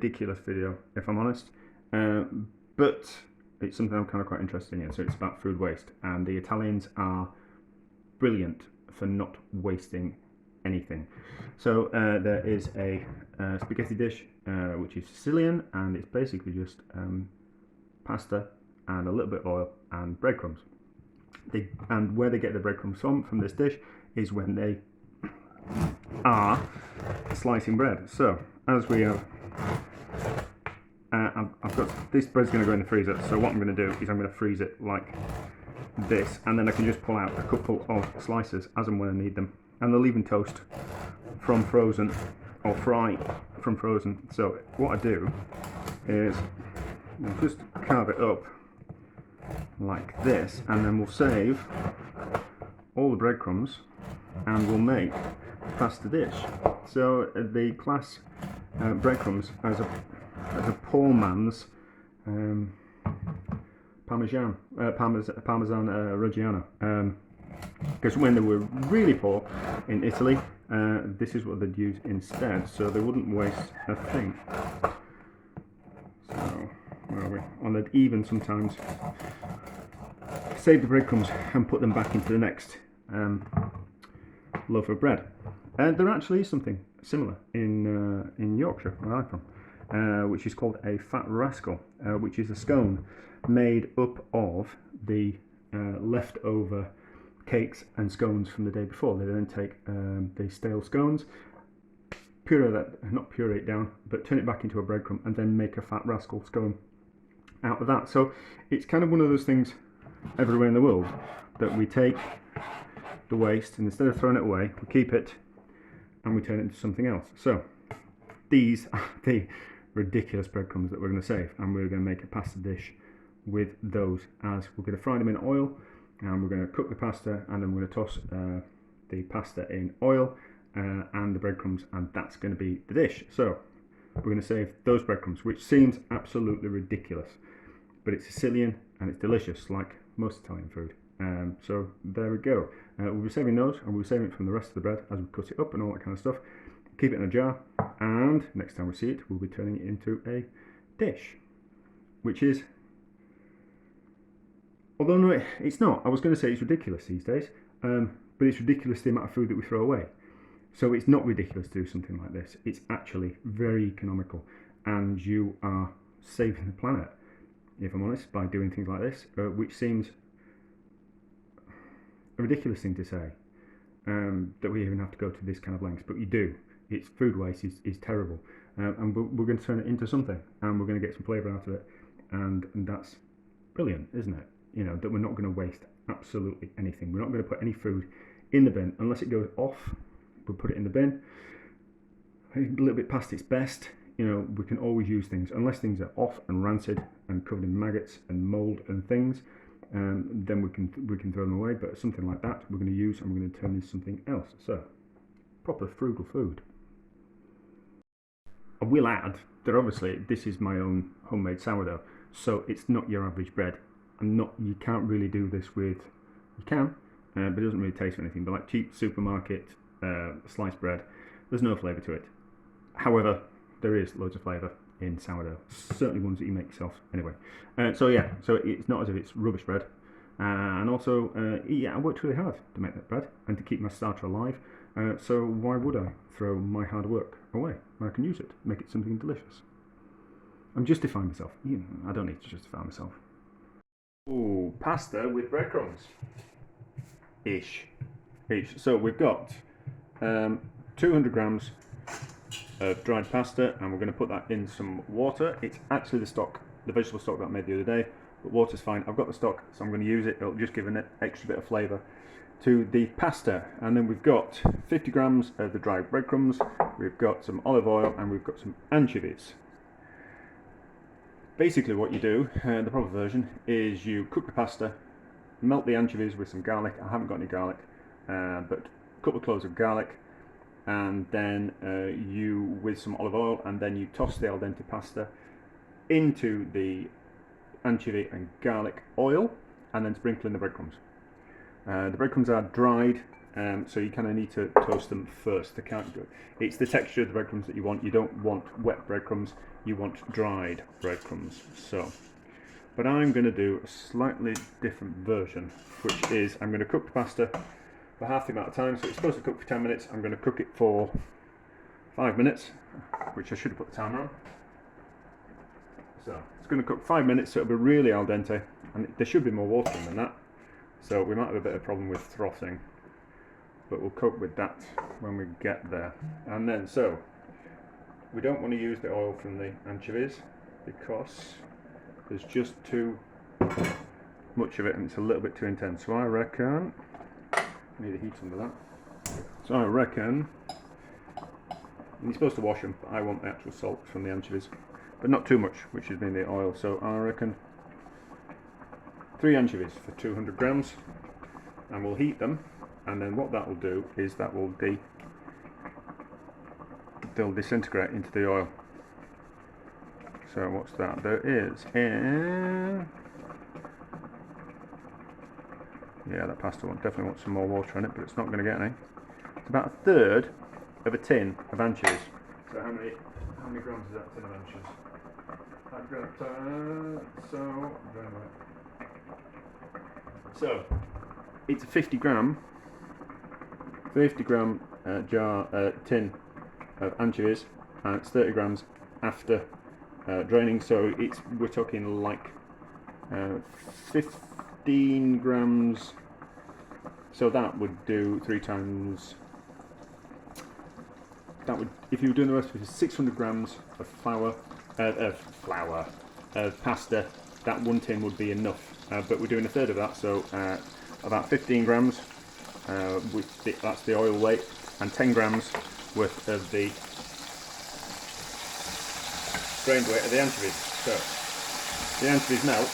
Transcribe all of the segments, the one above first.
ridiculous video, if I'm honest, but it's something I'm kind of quite interested in. So it's about food waste, and the Italians are brilliant for not wasting anything. So there is a spaghetti dish which is Sicilian, and it's basically just pasta and a little bit of oil and breadcrumbs. And where they get the breadcrumbs from this dish is when they are slicing bread. So as we have, I've got this bread's going to go in the freezer. So what I'm going to do is I'm going to freeze it like this, and then I can just pull out a couple of slices as and when I need them, and they'll even toast from frozen or fry from frozen. So what I do is I'll just carve it up like this, and then we'll save all the breadcrumbs and we'll make a pasta dish. So they class breadcrumbs as a poor man's Parmesan Reggiano, because when they were really poor in Italy, this is what they'd use instead, so they wouldn't waste a thing. So where are we? And they'd even sometimes save the breadcrumbs and put them back into the next loaf of bread. There actually is something similar in Yorkshire, where I'm from, which is called a fat rascal, which is a scone made up of the leftover cakes and scones from the day before. They then take the stale scones, not puree it down, but turn it back into a breadcrumb, and then make a fat rascal scone out of that. So it's kind of one of those things everywhere in the world that we take the waste, and instead of throwing it away, we keep it and we turn it into something else. So these are the ridiculous breadcrumbs that we're going to save, and we're going to make a pasta dish with those, as we're going to fry them in oil, and we're going to cook the pasta, and then we're going to toss the pasta in oil and the breadcrumbs, and that's going to be the dish. So we're going to save those breadcrumbs, which seems absolutely ridiculous, but it's Sicilian and it's delicious, like most Italian food. So there we go. We'll be saving those, and we'll be saving it from the rest of the bread as we cut it up and all that kind of stuff. Keep it in a jar, and next time we see it, we'll be turning it into a dish, which is, although no, it's not. I was going to say it's ridiculous these days, but it's ridiculous the amount of food that we throw away. So it's not ridiculous to do something like this. It's actually very economical, and you are saving the planet, if I'm honest, by doing things like this, which seems a ridiculous thing to say, that we even have to go to this kind of lengths, but you do. It's food waste is terrible, and we're going to turn it into something, and we're going to get some flavour out of it, and that's brilliant, isn't it? You know, that we're not going to waste absolutely anything. We're not going to put any food in the bin unless it goes off. We'll put it in the bin a little bit past its best. You know, we can always use things unless things are off and rancid and covered in maggots and mold and things. Then we can throw them away. But something like that we're going to use, and we're going to turn into something else. So proper frugal food. I will add that obviously this is my own homemade sourdough, so it's not your average bread. You can't really do this with, you can, but it doesn't really taste of anything. But like cheap supermarket sliced bread, there's no flavour to it. However, there is loads of flavour in sourdough, certainly ones that you make yourself anyway. So yeah, so it's not as if it's rubbish bread. And also, yeah, I worked really hard to make that bread and to keep my starter alive. So why would I throw my hard work away when I can use it, make it something delicious? I'm justifying myself. You know, I don't need to justify myself. Ooh, pasta with breadcrumbs. Ish. So we've got 200 grams of dried pasta, and we're going to put that in some water. It's actually the vegetable stock that I made the other day, but water's fine. I've got the stock, so I'm going to use it. It'll just give an extra bit of flavour to the pasta. And then we've got 50 grams of the dried breadcrumbs, we've got some olive oil, and we've got some anchovies. Basically what you do, the proper version, is you cook the pasta, melt the anchovies with some garlic. I haven't got any garlic, but a couple of cloves of garlic, and then you with some olive oil, and then you toss the al dente pasta into the anchovy and garlic oil, and then sprinkle in the breadcrumbs. The breadcrumbs are dried so you kind of need to toast them first. They can't go. It's the texture of the breadcrumbs that you want. You don't want wet breadcrumbs. You want dried breadcrumbs. So, but I'm going to do a slightly different version, which is I'm going to cook the pasta for half the amount of time. So it's supposed to cook for 10 minutes. I'm going to cook it for 5 minutes, which I should have put the timer on. So it's going to cook 5 minutes, so it'll be really al dente, and there should be more water in than that. So we might have a bit of problem with frothing, but we'll cope with that when we get there. And then, so we don't want to use the oil from the anchovies because there's just too much of it and it's a little bit too intense. So I reckon, I need a heat under that. So I reckon, you're supposed to wash them, but I want the actual salt from the anchovies, but not too much, which has been the oil. So I reckon 3 anchovies for 200 grams, and we'll heat them, and then what that will do is that will they'll disintegrate into the oil. So what's that? There is yeah, that pasta one definitely wants some more water in it, but it's not going to get any. It's about a third of a tin of anchovies. So how many grams is that tin of anchovies? I've got so it's a 50 gram tin of anchovies, and it's 30 grams after draining. So we're talking like 15 grams. So that would do 3 times. That would, if you were doing the recipe, 600 grams of of pasta. That 1 tin would be enough, but we're doing a third of that, so about 15 grams. That's the oil weight, and 10 grams worth of the drained weight of the anchovies. So the anchovies melt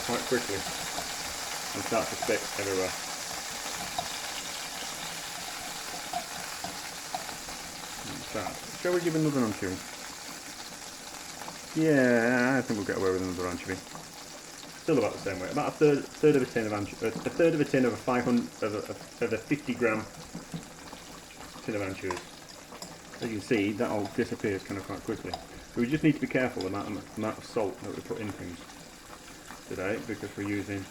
quite quickly and start to stick everywhere. Shall we give another anchovy? Yeah, I think we'll get away with another anchovy. Still about the same weight. About a third of a tin of anchovies. A third of a tin of a 50 gram tin of anchovies. As you can see, that all disappears kind of quite quickly. So we just need to be careful about the amount of salt that we put in things today, because we're using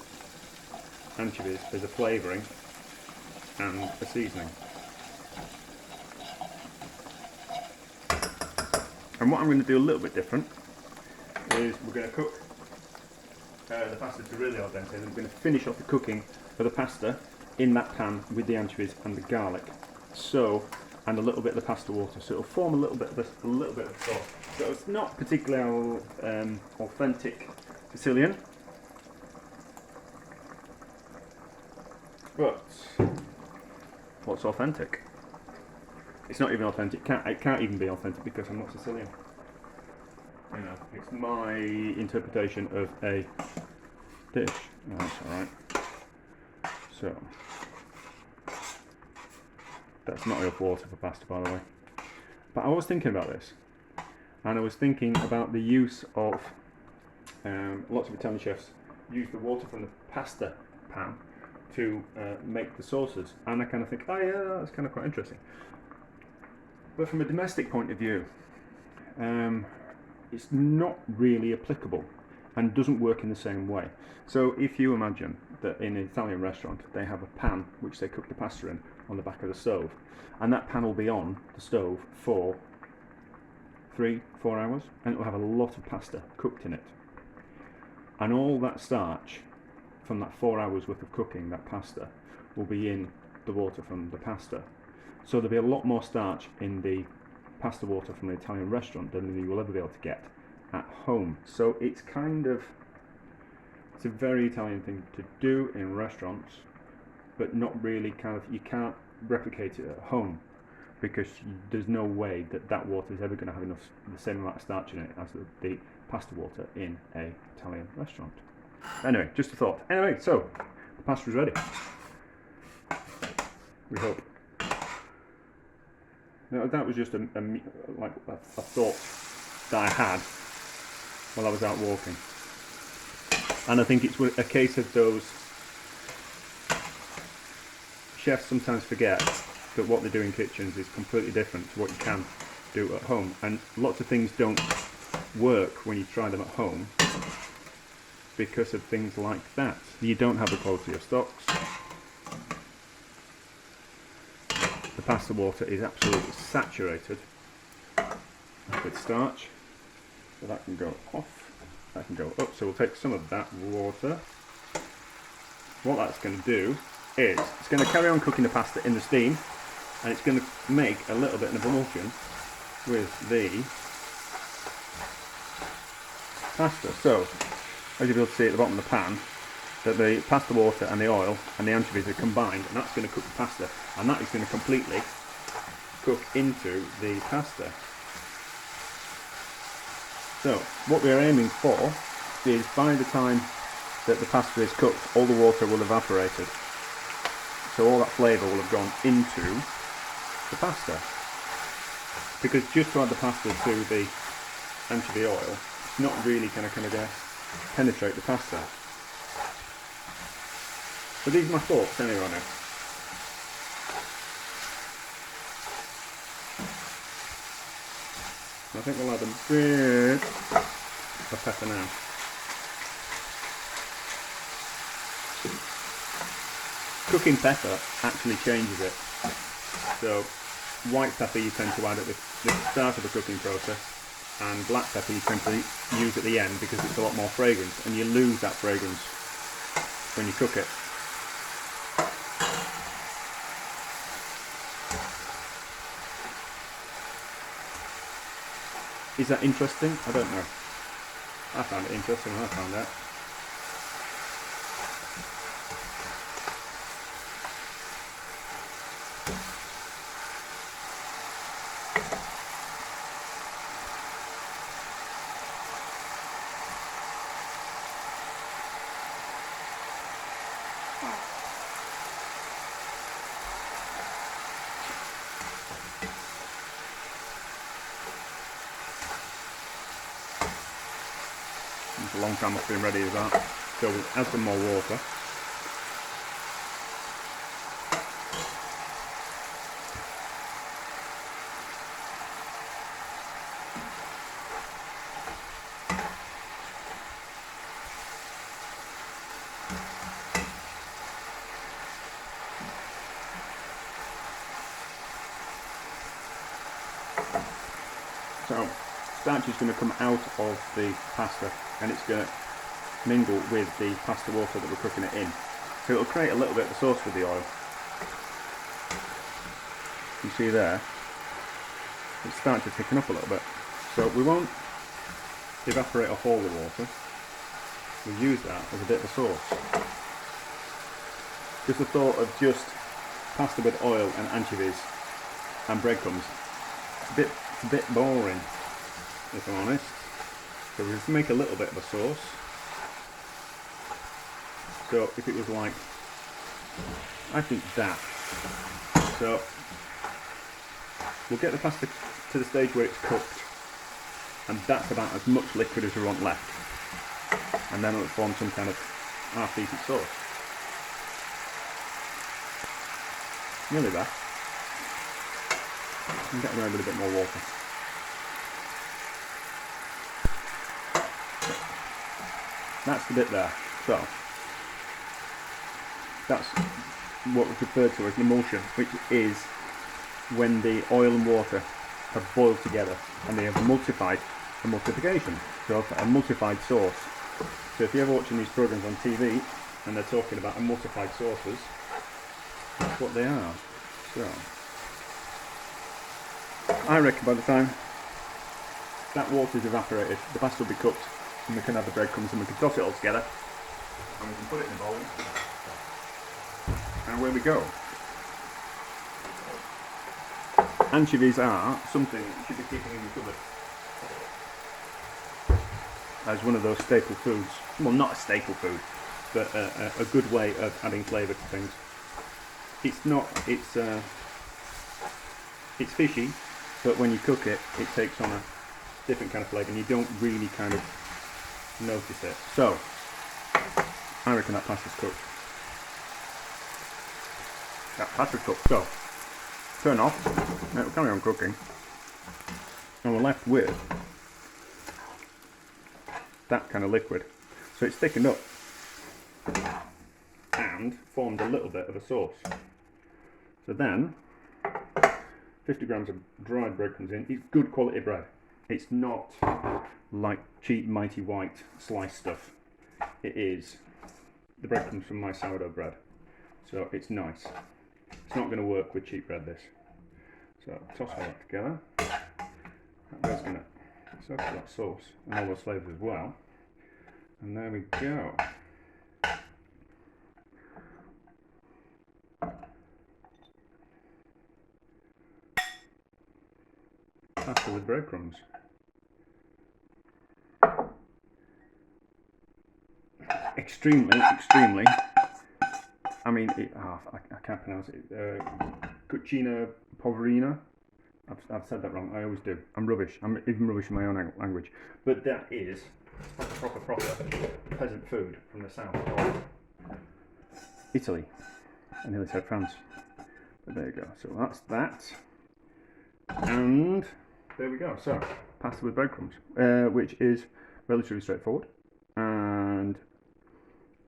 anchovies as a flavouring and a seasoning. And what I'm going to do a little bit different is we're going to cook the pasta to really al dente, and we're going to finish off the cooking for the pasta in that pan with the anchovies and the garlic. So, and a little bit of the pasta water, so it'll form a little bit of sauce. So it's not particularly authentic Sicilian, but what's authentic? It's not even authentic. It can't even be authentic because I'm not Sicilian. You know, it's my interpretation of a dish. Oh, that's alright. So, that's not enough water for pasta, by the way. But I was thinking about this, and I was thinking about the use of lots of Italian chefs use the water from the pasta pan to make the sauces, and I kind of think, oh yeah, that's kind of quite interesting. But from a domestic point of view, it's not really applicable and doesn't work in the same way. So if you imagine that in an Italian restaurant they have a pan which they cook the pasta in on the back of the stove, and that pan will be on the stove for 3-4 hours, and it will have a lot of pasta cooked in it, and all that starch from that 4 hours worth of cooking, that pasta, will be in the water from the pasta. So there'll be a lot more starch in the pasta water from the Italian restaurant than you will ever be able to get at home. So it's a very Italian thing to do in restaurants, but not really you can't replicate it at home, because there's no way that water is ever going to have the same amount of starch in it as the pasta water in an Italian restaurant. Anyway, just a thought. Anyway, so the pasta is ready. We hope. Now, that was just a thought that I had while I was out walking, and I think it's a case of those chefs sometimes forget that what they do in kitchens is completely different to what you can do at home, and lots of things don't work when you try them at home because of things like that. You don't have the quality of stocks. The pasta water is absolutely saturated with starch, so that can go off, that can go up. So we'll take some of that water. What that's going to do is it's going to carry on cooking the pasta in the steam, and it's going to make a little bit of emulsion with the pasta. So as you'll be able to see at the bottom of the pan, that the pasta water and the oil and the anchovies are combined, and that's going to cook the pasta, and that is going to completely cook into the pasta. So what we're aiming for is, by the time that the pasta is cooked, all the water will have evaporated, so all that flavour will have gone into the pasta. Because just to add the pasta to the anchovy oil, it's not really going to penetrate the pasta. But these are my thoughts anyway on it. I think we'll add a bit of pepper now. Cooking pepper actually changes it. So white pepper you tend to add at the start of the cooking process, and black pepper you tend to use at the end because it's a lot more fragrance, and you lose that fragrance when you cook it. Is that interesting? I don't know. I found it interesting when I found out. It's a long time it's been ready as that. So we'll add some more water. So starch is going to come out of the pasta, and it's going to mingle with the pasta water that we're cooking it in. So it'll create a little bit of a sauce with the oil. You see there, it's starting to thicken up a little bit. So we won't evaporate off all the water. We'll use that as a bit of a sauce. Just the thought of just pasta with oil and anchovies and breadcrumbs, it's a bit boring, if I'm honest. So we'll just make a little bit of a sauce. So if it was like, I think that. So we'll get the pasta to the stage where it's cooked, and that's about as much liquid as we want left. And then it'll form some kind of half-decent sauce. Nearly there. And get away with a bit more water. That's the bit there. So that's what we refer to as an emulsion, which is when the oil and water have boiled together and they have emulsified, emulsification, so a emulsified sauce. So if you're ever watching these programs on TV and they're talking about emulsified sauces, that's what they are. So I reckon by the time that water's evaporated, the pasta will be cooked, and we can have the breadcrumbs and we can toss it all together and we can put it in a bowl, and away we go. Anchovies are something you should be keeping in your cupboard as one of those staple foods. Well, not a staple food, but a good way of adding flavour to things. It's fishy, but when you cook it, it takes on a different kind of flavour and you don't really kind of notice it. So I reckon that pasta's cooked. that pasta's cooked. So turn off. Now we'll carry on cooking, and we're left with that kind of liquid. So it's thickened up and formed a little bit of a sauce. So then 50 grams of dried breadcrumbs in. It's good quality bread. It's not like cheap Mighty White sliced stuff. It is the breadcrumbs from my sourdough bread. So it's nice. It's not going to work with cheap bread, this. So toss all that together. That's going to soak that sauce and all those flavours as well. And there we go. Pasta with breadcrumbs. Extremely. I mean, I can't pronounce it. Cucina Povera. I've said that wrong. I always do. I'm rubbish. I'm even rubbish in my own language. But that is proper peasant food from the south of Italy. I nearly said France. But there you go. So that's that. And there we go. So pasta with breadcrumbs, which is relatively straightforward. And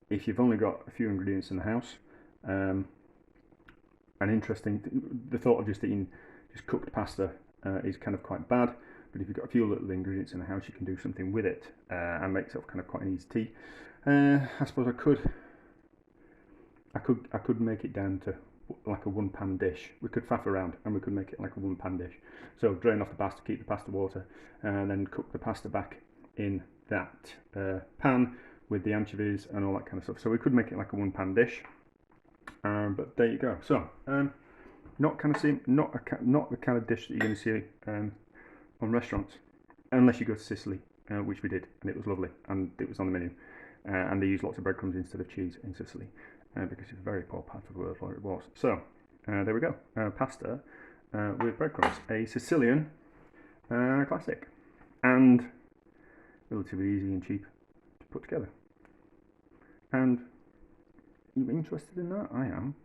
if you've only got a few ingredients in the house, the thought of just eating just cooked pasta is kind of quite bad. But if you've got a few little ingredients in the house, you can do something with it and make it kind of quite an easy tea. I suppose I could make it down to like a one-pan dish. We could faff around and we could make it like a one-pan dish. So drain off the pasta, keep the pasta water, and then cook the pasta back in that pan with the anchovies and all that kind of stuff. So we could make it like a one-pan dish. But there you go. So not the kind of dish that you're going to see on restaurants, unless you go to Sicily, which we did, and it was lovely, and it was on the menu. And they use lots of breadcrumbs instead of cheese in Sicily, because it's a very poor part of the world where it was. So there we go, pasta with breadcrumbs, a Sicilian classic, and relatively easy and cheap to put together. And you interested in that? I am.